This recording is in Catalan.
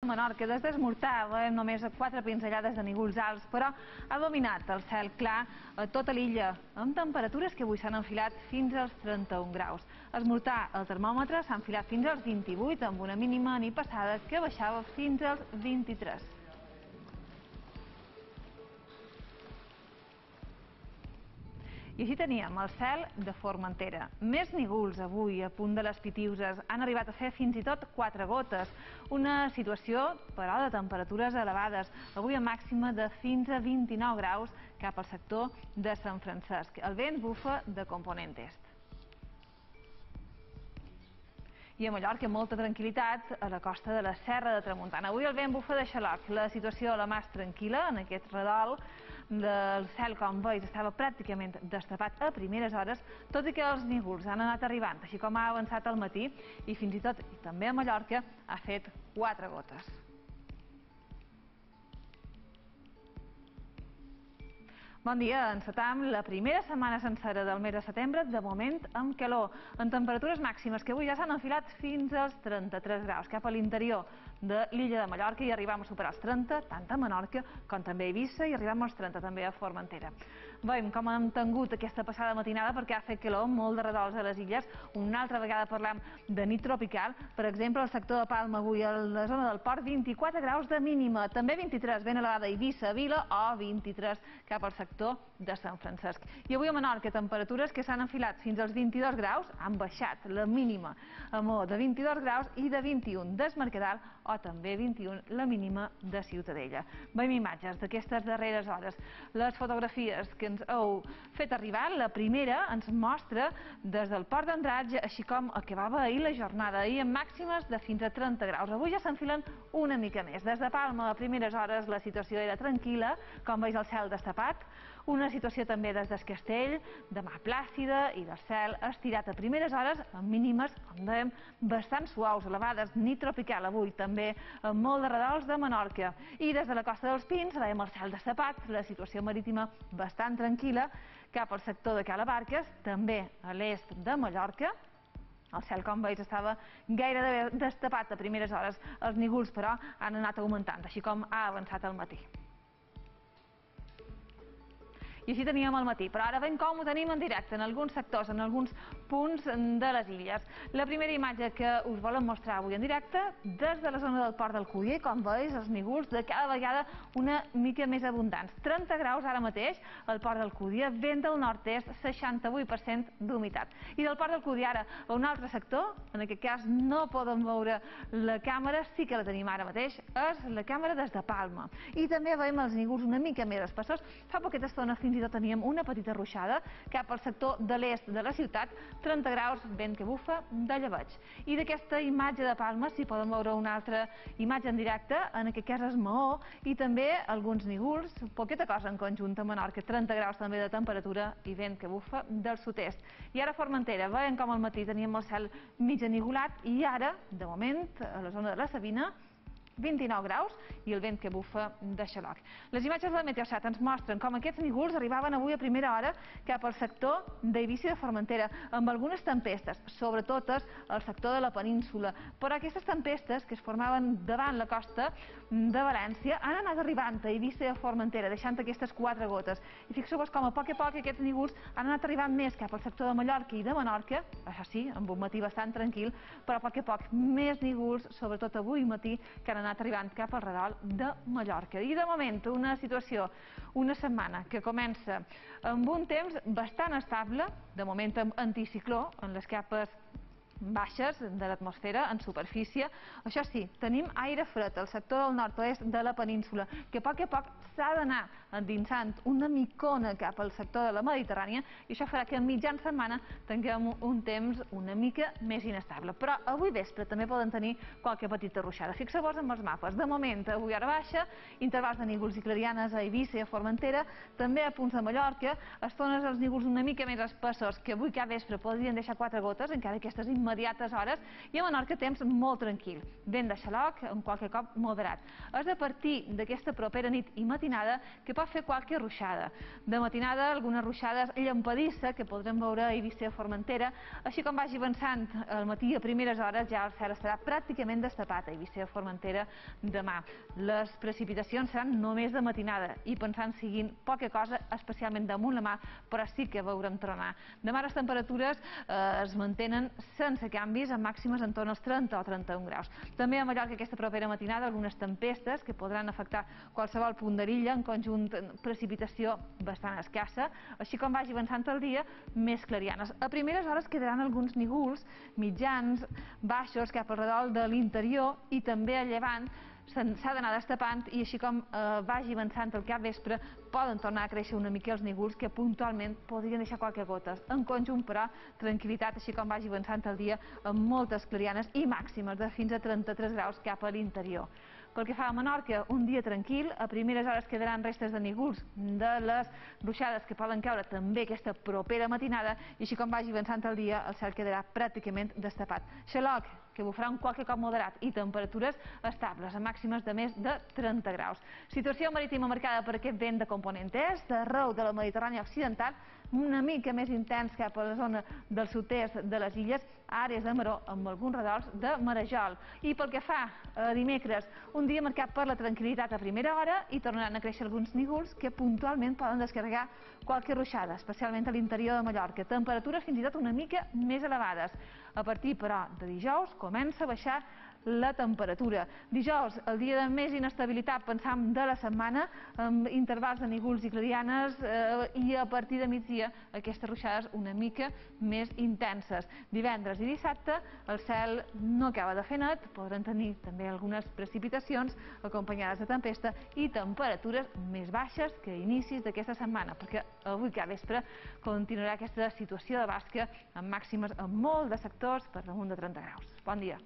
Menorca, des d'esmortar, veiem només 4 pinzellades de nívols alts, però ha dominat el cel clar a tota l'illa, amb temperatures que avui s'han enfilat fins als 31 graus. A esmortar, el termòmetre s'ha enfilat fins als 28, amb una mínima nit passada que baixava fins als 23. I així teníem el cel de Formentera. Més nívols avui a punt de les Pitiüses. Han arribat a fer fins i tot 4 gotes. Una situació, però, de temperatures elevades. Avui a màxima de fins a 29 graus cap al sector de Sant Francesc. El vent bufa de component est. I a Mallorca, molta tranquil·litat a la costa de la Serra de Tramuntana. Avui el vent bufa de xaloc. La situació la més tranquil·la en aquest redol del cel, com veus, estava pràcticament destapat a primeres hores, tot i que els nívols han anat arribant, així com ha avançat al matí, i fins i tot, i també a Mallorca, ha fet 4 gotes. Bon dia, encetam la primera setmana sencera del mes de setembre, de moment amb calor, en temperatures màximes que avui ja s'han enfilat fins als 33 graus, cap a l'interior de l'illa de Mallorca, i arribam a superar els 30, tant a Menorca com també a Eivissa, i arribam als 30 també a Formentera. Veiem com hem tingut aquesta passada matinada perquè ha fet calor molt de redols a les illes. Una altra vegada parlam de nit tropical, per exemple, al sector de Palma avui a la zona del port 24 graus de mínima, també 23 ben elevada a Eivissa, Vila, o 23 cap al sector de Sant Francesc. I avui a Menorca, temperatures que s'han enfilat fins als 22 graus, han baixat la mínima a Mó de 22 graus i de 21 d'Es Mercadal, o també 21 la mínima de Ciutadella. Veiem imatges d'aquestes darreres hores. Les fotografies que ens heu fet arribar, la primera ens mostra des del port d'Andratx, així com el que va haver ahir la jornada, ahir amb màximes de fins a 30 graus. Avui ja s'enfilen una mica més. Des de Palma, a primeres hores, la situació era tranquil·la, com veus el cel destapat, una situació també des del Castell, de mar plàcida i del cel estirat a primeres hores, amb mínimes, com dèiem, bastant suaus, elevades, nit tropical avui, també amb molt de redols de Menorca. I des de la costa dels Pins veiem el cel destapat, la situació marítima bastant tranquil·la, cap al sector de Cala Barques, també a l'est de Mallorca. El cel, com veus, estava gairebé destapat a primeres hores. Els nívols, però, han anat augmentant, així com ha avançat el matí. I així teníem al matí, però ara veiem com ho tenim en directe, en alguns sectors, en alguns punts de les illes. La primera imatge que us volen mostrar avui en directe, des de la zona del port d'Alcúdia, com veus, els nívols de cada vegada una mica més abundants. 30 graus ara mateix al port d'Alcúdia, vent del nord-est, 68% d'humitat. I del port d'Alcúdia ara a un altre sector, en aquest cas no poden veure la càmera, sí que la tenim ara mateix, és la càmera des de Palma. I també veiem els nívols una mica més espessors. Fa poqueta estona fins i tot teníem una petita ruixada cap al sector de l'est de la ciutat, 30 graus, vent que bufa de llebeig. I d'aquesta imatge de Palma s'hi poden veure una altra imatge en directe, en aquest cas és Maó, i també alguns nívols, poqueta cosa en conjunt a Menorca, 30 graus també de temperatura i vent que bufa del sud-est. I ara a Formentera, veiem com al matí teníem el cel mig enivolat i ara, de moment, a la zona de la Sabina, 29 graus i el vent que bufa de xaloc. Les imatges de la Meteosat ens mostren com aquests nívols arribaven avui a primera hora cap al sector d'Eivissa i de Formentera, amb algunes tempestes, sobretot al sector de la península. Però aquestes tempestes que es formaven davant la costa de València han anat arribant a Eivissa i a Formentera, deixant aquestes 4 gotes. I fixeu-vos com a poc aquests nívols han anat arribant més cap al sector de Mallorca i de Menorca, això sí, amb un matí bastant tranquil, però a poc més nívols, sobretot avui matí, que han anat arribant cap al redol de Mallorca. I de moment una situació, una setmana que comença amb un temps bastant estable, de moment amb anticicló en les capes baixes de l'atmosfera en superfície. Això sí, tenim aire fred al sector del nord-oest de la península, que a poc s'ha d'anar endinsant una micona cap al sector de la Mediterrània, i això farà que a mitjan setmana tinguem un temps una mica més inestable. Però avui vespre també poden tenir qualque petita ruixada. Fixeu-vos amb els mapes. De moment, avui hora baixa, intervals de nívols i clarianes a Eivissa i a Formentera, també a punts de Mallorca, estones els nívols una mica més espessos, que avui cap vespre podrien deixar 4 gotes, encara que aquestes immediates hores, i a Menorca temps molt tranquil, vent de xaloc, amb qualque cop moderat. És a partir d'aquesta propera nit i matinada que pot fer qualque ruixada. De matinada, algunes ruixades llampadissa que podrem veure a Eivissa i a Formentera, així com vagi avançant al matí a primeres hores ja el cel estarà pràcticament destapat a Eivissa i a Formentera demà. Les precipitacions seran només de matinada i pensant siguin poca cosa, especialment damunt la mar, però sí que veurem tronar. Demà les temperatures es mantenen sense canvis, amb màximes en torn als 30 o 31 graus. També a Mallorca aquesta propera matinada algunes tempestes que podran afectar qualsevol punt de l'illa, en conjunt precipitació bastant escassa, així com vagi avançant el dia, més clarianes. A primeres hores quedaran alguns nígols mitjans, baixos, cap al redol de l'interior i també a llevant s'ha d'anar destapant i així com vagi avançant el capvespre poden tornar a créixer una mica els nígols que puntualment podrien deixar qualque gotes. En conjunt, però, tranquil·litat, així com vagi avançant el dia amb moltes clarianes i màximes de fins a 33 graus cap a l'interior. Pel que fa a Menorca, un dia tranquil, a primeres hores quedaran restes de nígols de les ruixades que poden caure també aquesta propera matinada i així com vagi avançant el dia el cel quedarà pràcticament destapat. Xaloc, que bufarà un qualque cop moderat i temperatures estables, a màximes de més de 30 graus. Situació marítima marcada per aquest vent de component est, arreu de la Mediterrània occidental, una mica més intens cap a la zona del sud-est de les illes, àrees de maró amb alguns redols de marejol. I pel que fa a dimecres, un dia marcat per la tranquil·litat a primera hora i tornaran a créixer alguns nígols que puntualment poden descarregar qualque ruixada, especialment a l'interior de Mallorca. Temperatures fins i tot una mica més elevades. A partir, però, de dijous comença a baixar la temperatura. Dijous, el dia de més inestabilitat, pensam, de la setmana, amb intervals de nígols i clarianes i a partir de migdia aquestes ruixades una mica més intenses. Divendres i dissabte el cel no acaba de fer net, podran tenir també algunes precipitacions acompanyades de tempesta i temperatures més baixes que a inicis d'aquesta setmana, perquè avui cap vespre continuarà aquesta situació de basca amb màximes en molt de sectors per damunt de 30 graus. Bon dia.